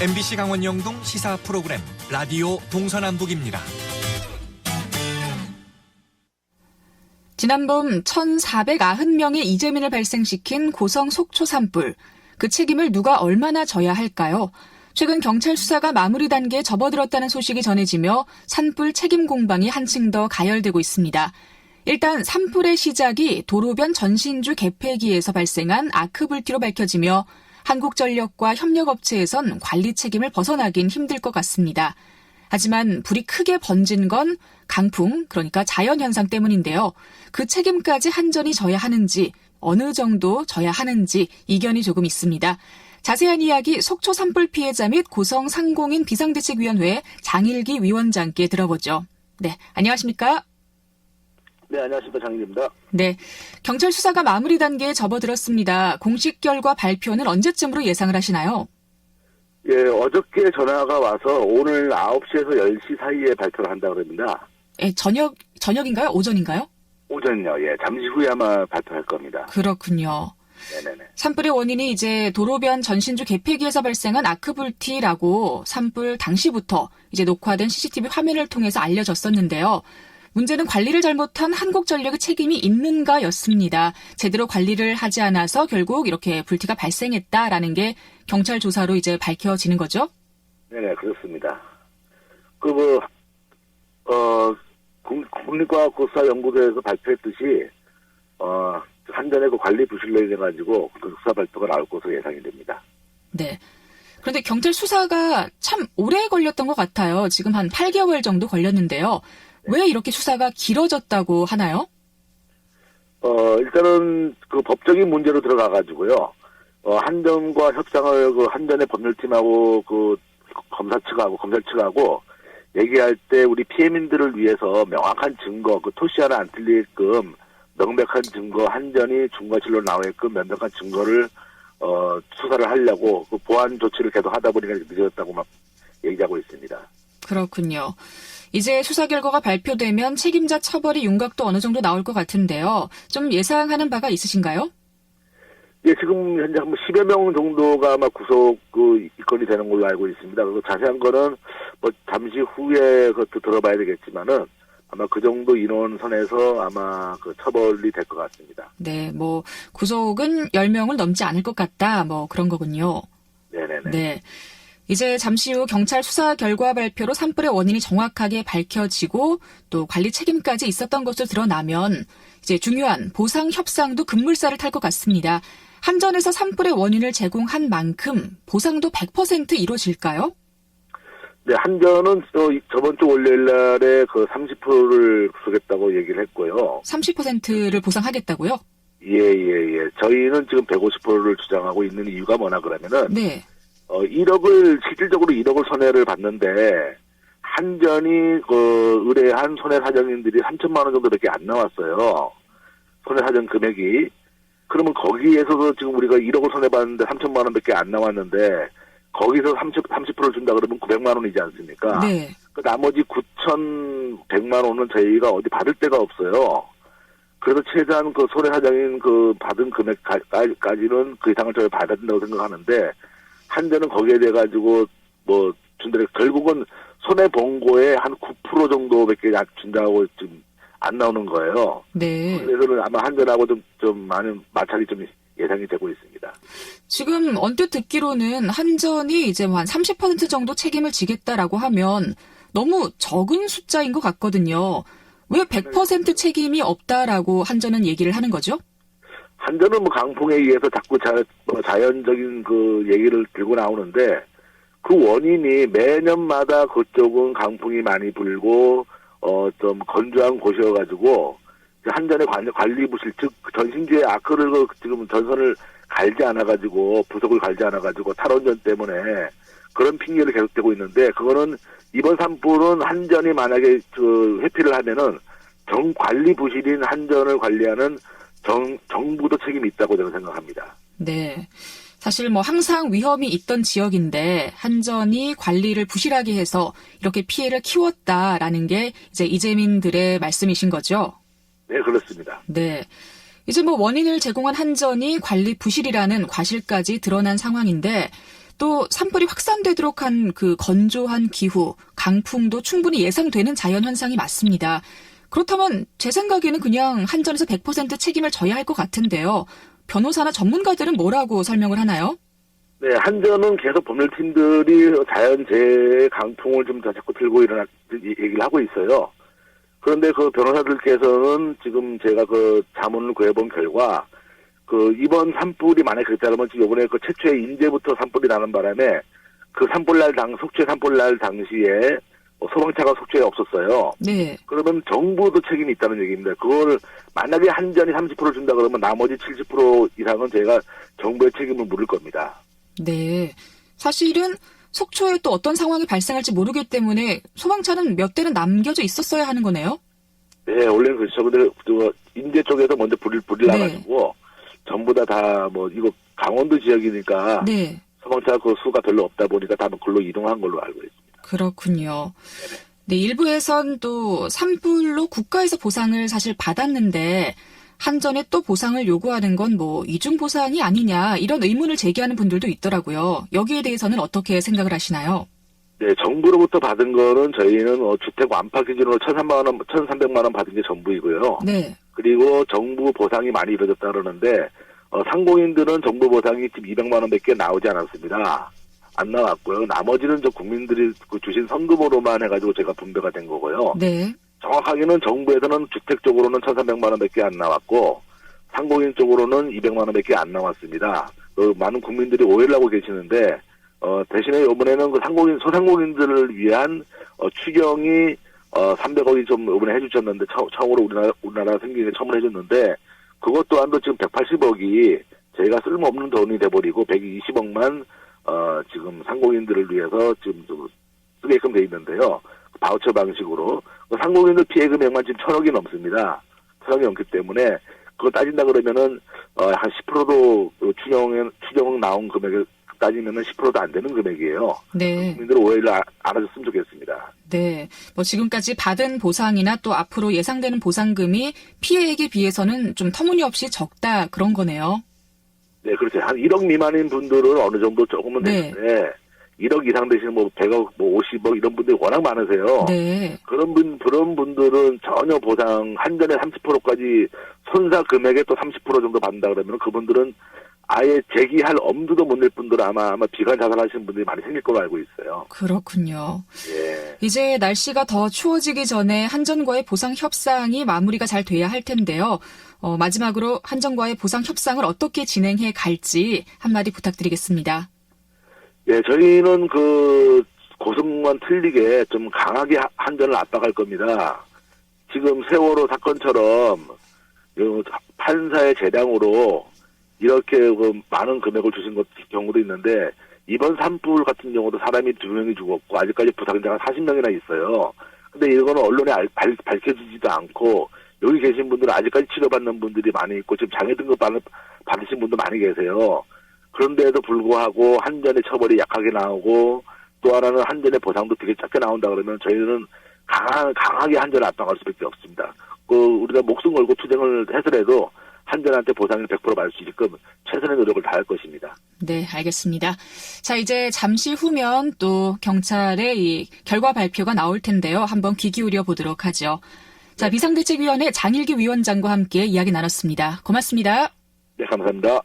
MBC 강원 영동 시사 프로그램 라디오 동서남북입니다. 지난봄 1,490명의 이재민을 발생시킨 고성 속초 산불. 그 책임을 누가 얼마나 져야 할까요? 최근 경찰 수사가 마무리 단계에 접어들었다는 소식이 전해지며 산불 책임 공방이 한층 더 가열되고 있습니다. 일단 산불의 시작이 도로변 전신주 개폐기에서 발생한 아크불티로 밝혀지며 한국전력과 협력업체에선 관리 책임을 벗어나긴 힘들 것 같습니다. 하지만 불이 크게 번진 건 강풍, 그러니까 자연현상 때문인데요. 그 책임까지 한전이 져야 하는지, 어느 정도 져야 하는지 이견이 조금 있습니다. 자세한 이야기 속초 산불 피해자 및 고성 상공인 비상대책위원회 장일기 위원장께 들어보죠. 네, 안녕하십니까? 네, 안녕하십니까. 장일기입니다. 네, 경찰 수사가 마무리 단계에 접어들었습니다. 공식 결과 발표는 언제쯤으로 예상을 하시나요? 예, 어저께 전화가 와서 오늘 9시에서 10시 사이에 발표를 한다고 합니다. 예, 저녁인가요? 오전인가요? 오전요. 예, 잠시 후에 아마 발표할 겁니다. 그렇군요. 네네네. 산불의 원인이 이제 도로변 전신주 개폐기에서 발생한 아크불티라고 산불 당시부터 이제 녹화된 CCTV 화면을 통해서 알려졌었는데요. 문제는 관리를 잘못한 한국전력의 책임이 있는가였습니다. 제대로 관리를 하지 않아서 결국 이렇게 불티가 발생했다라는 게 경찰 조사로 이제 밝혀지는 거죠? 네네, 그렇습니다. 국립과학수사연구소에서 발표했듯이, 한전의 그 관리 부실로 인해가지고 그 수사 발표가 나올 것으로 예상이 됩니다. 네. 그런데 경찰 수사가 참 오래 걸렸던 것 같아요. 지금 한 8개월 정도 걸렸는데요. 왜 이렇게 수사가 길어졌다고 하나요? 일단은 그 법적인 문제로 들어가가지고요. 한전과 협상을 그 한전의 법률팀하고 그 검찰 측하고 얘기할 때 우리 피해민들을 위해서 명확한 증거, 그 토시 하나 안 틀리게끔 명백한 증거, 한전이 중과실로 나오게끔 명백한 증거를 수사를 하려고 그 보완 조치를 계속 하다 보니까 늦어졌다고 막 얘기하고 있습니다. 그렇군요. 이제 수사 결과가 발표되면 책임자 처벌의 윤곽도 어느 정도 나올 것 같은데요. 좀 예상하는 바가 있으신가요? 예, 지금 현재 한 10여 명 정도가 아마 구속 입건이 되는 걸로 알고 있습니다. 그리고 자세한 거는 뭐 잠시 후에 그것도 들어봐야 되겠지만은 아마 그 정도 인원 선에서 아마 그 처벌이 될 것 같습니다. 네, 뭐 구속은 10명을 넘지 않을 것 같다. 뭐 그런 거군요. 네네네. 네. 이제 잠시 후 경찰 수사 결과 발표로 산불의 원인이 정확하게 밝혀지고 또 관리 책임까지 있었던 것으로 드러나면 이제 중요한 보상 협상도 급물살을 탈 것 같습니다. 한전에서 산불의 원인을 제공한 만큼 보상도 100% 이루어질까요? 네, 한전은 저번 주 월요일 날에 그 30%를 구속했다고 얘기를 했고요. 30%를 보상하겠다고요? 예. 저희는 지금 150%를 주장하고 있는 이유가 뭐냐 그러면은 네. 실질적으로 1억을 손해를 봤는데, 한전이 의뢰한 손해사정인들이 3천만 원 정도밖에 안 나왔어요. 손해사정 금액이. 그러면 거기에서도 지금 우리가 1억을 손해봤는데 3천만 원밖에 안 나왔는데, 거기서 30%를 준다 그러면 900만 원이지 않습니까? 네. 그 나머지 9,100만 원은 저희가 어디 받을 데가 없어요. 그래서 최대한 그 손해사정인 받은 금액까지는 그 이상을 저희 받아야 된다고 생각하는데, 한전은 거기에 대해 가지고 준다고 결국은 손해 본 거에 한 9% 정도밖에 준다고 지금 안 나오는 거예요. 네. 그래서는 아마 한전하고 좀 많은 마찰이 좀 예상이 되고 있습니다. 지금 언뜻 듣기로는 한전이 이제 한 30% 정도 책임을 지겠다라고 하면 너무 적은 숫자인 것 같거든요. 왜 100% 책임이 없다라고 한전은 얘기를 하는 거죠? 한전은 강풍에 의해서 자꾸 자연적인 얘기를 들고 나오는데, 그 원인이 매년마다 그쪽은 강풍이 많이 불고, 좀 건조한 곳이어가지고, 한전의 관리 부실, 즉, 전신주의 아크를 지금 전선을 갈지 않아가지고, 부속을 갈지 않아가지고, 탈원전 때문에 그런 핑계를 계속되고 있는데, 그거는 이번 산불은 한전이 만약에 회피를 하면은 관리 부실인 한전을 관리하는 정부도 책임이 있다고 저는 생각합니다. 네. 사실 항상 위험이 있던 지역인데 한전이 관리를 부실하게 해서 이렇게 피해를 키웠다라는 게 이제 이재민들의 말씀이신 거죠? 네, 그렇습니다. 네. 이제 원인을 제공한 한전이 관리 부실이라는 과실까지 드러난 상황인데 또 산불이 확산되도록 한 그 건조한 기후, 강풍도 충분히 예상되는 자연 현상이 맞습니다. 그렇다면 제 생각에는 그냥 한전에서 100% 책임을 져야 할 것 같은데요. 변호사나 전문가들은 뭐라고 설명을 하나요? 네, 한전은 계속 법률팀들이 자연재해 강풍을 좀 자꾸 들고 일어날 얘기를 하고 있어요. 그런데 그 변호사들께서는 지금 제가 그 자문을 구해본 결과 그 이번 산불이 만약에 그랬다면 지금 이번에 그 최초의 인제부터 산불이 나는 바람에 그 속초의 산불날 당시에 소방차가 속초에 없었어요. 네. 그러면 정부도 책임이 있다는 얘기입니다. 그걸 만약에 한전이 30% 준다 그러면 나머지 70% 이상은 제가 정부의 책임을 물을 겁니다. 네. 사실은 속초에 또 어떤 상황이 발생할지 모르기 때문에 소방차는 몇 대는 남겨져 있었어야 하는 거네요? 네, 원래는 그렇죠. 근데 인제 쪽에서 먼저 불이 네. 나가지고 전부 다 이거 강원도 지역이니까 네. 소방차 그 수가 별로 없다 보니까 다 글로 이동한 걸로 알고 있습니다. 그렇군요. 네, 일부에선 또 산불로 국가에서 보상을 사실 받았는데 한전에 또 보상을 요구하는 건 이중 보상이 아니냐 이런 의문을 제기하는 분들도 있더라고요. 여기에 대해서는 어떻게 생각을 하시나요? 네, 정부로부터 받은 거는 저희는 주택 완파 기준으로 1,300만 원 받은 게 전부이고요. 네. 그리고 정부 보상이 많이 이루어졌다 그러는데 상공인들은 정부 보상이 지금 200만 원밖에 나오지 않았습니다. 안 나왔고요. 나머지는 저 국민들이 주신 성금으로만 해가지고 제가 분배가 된 거고요. 네. 정확하게는 정부에서는 주택 쪽으로는 1,300만 원밖에 안 나왔고 상공인 쪽으로는 200만 원밖에 안 나왔습니다. 많은 국민들이 오해를 하고 계시는데 대신에 이번에는 그 소상공인들을 위한 추경이 300억이 좀 이번에 해주셨는데 처음으로 우리나라 생기게 처음으로 해줬는데 그것 또한도 지금 180억이 저희가 쓸모없는 돈이 돼버리고 120억만 지금 상공인들을 위해서 지금 쓰게끔 돼 있는데요. 바우처 방식으로 상공인들 피해 금액만 지금 1,000억이 넘습니다. 1,000억이 넘기 때문에 그거 따진다 그러면은 한 10%도 추경 나온 금액을 따지면은 10%도 안 되는 금액이에요. 네. 국민들 오해를 알아줬으면 좋겠습니다. 네. 지금까지 받은 보상이나 또 앞으로 예상되는 보상금이 피해액에 비해서는 좀 터무니없이 적다 그런 거네요. 네, 그렇죠. 한 1억 미만인 분들은 어느 정도 조금은 네. 되는데 1억 이상 되시는 100억, 50억 이런 분들이 워낙 많으세요. 네. 그런 분들은 전혀 보상 한전에 30%까지 손사 금액에 또 30% 정도 받는다 그러면 그분들은 아예 제기할 엄두도 못 낼 분들은 아마 비관 자살하시는 분들이 많이 생길 걸로 알고 있어요. 그렇군요. 예. 이제 날씨가 더 추워지기 전에 한전과의 보상 협상이 마무리가 잘 돼야 할 텐데요. 마지막으로 한전과의 보상 협상을 어떻게 진행해 갈지 한마디 부탁드리겠습니다. 예, 저희는 그 고성만 틀리게 좀 강하게 한전을 압박할 겁니다. 지금 세월호 사건처럼 판사의 재량으로 이렇게 많은 금액을 주신 경우도 있는데 이번 산불 같은 경우도 사람이 2명이 죽었고 아직까지 부상자가 40명이나 있어요. 근데 이거는 언론에 밝혀지지도 않고 여기 계신 분들은 아직까지 치료받는 분들이 많이 있고 지금 장애 등급 받으신 분도 많이 계세요. 그런데도 불구하고 한전의 처벌이 약하게 나오고 또 하나는 한전의 보상도 되게 작게 나온다 그러면 저희는 강하게 한전을 압박할 수밖에 없습니다. 우리가 목숨 걸고 투쟁을 해서라도 한전한테 보상을 100% 받을 수 있게끔 최선의 노력을 다할 것입니다. 네, 알겠습니다. 자, 이제 잠시 후면 또 경찰의 이 결과 발표가 나올 텐데요. 한번 귀 기울여 보도록 하죠. 자, 비상대책위원회 장일기 위원장과 함께 이야기 나눴습니다. 고맙습니다. 네, 감사합니다.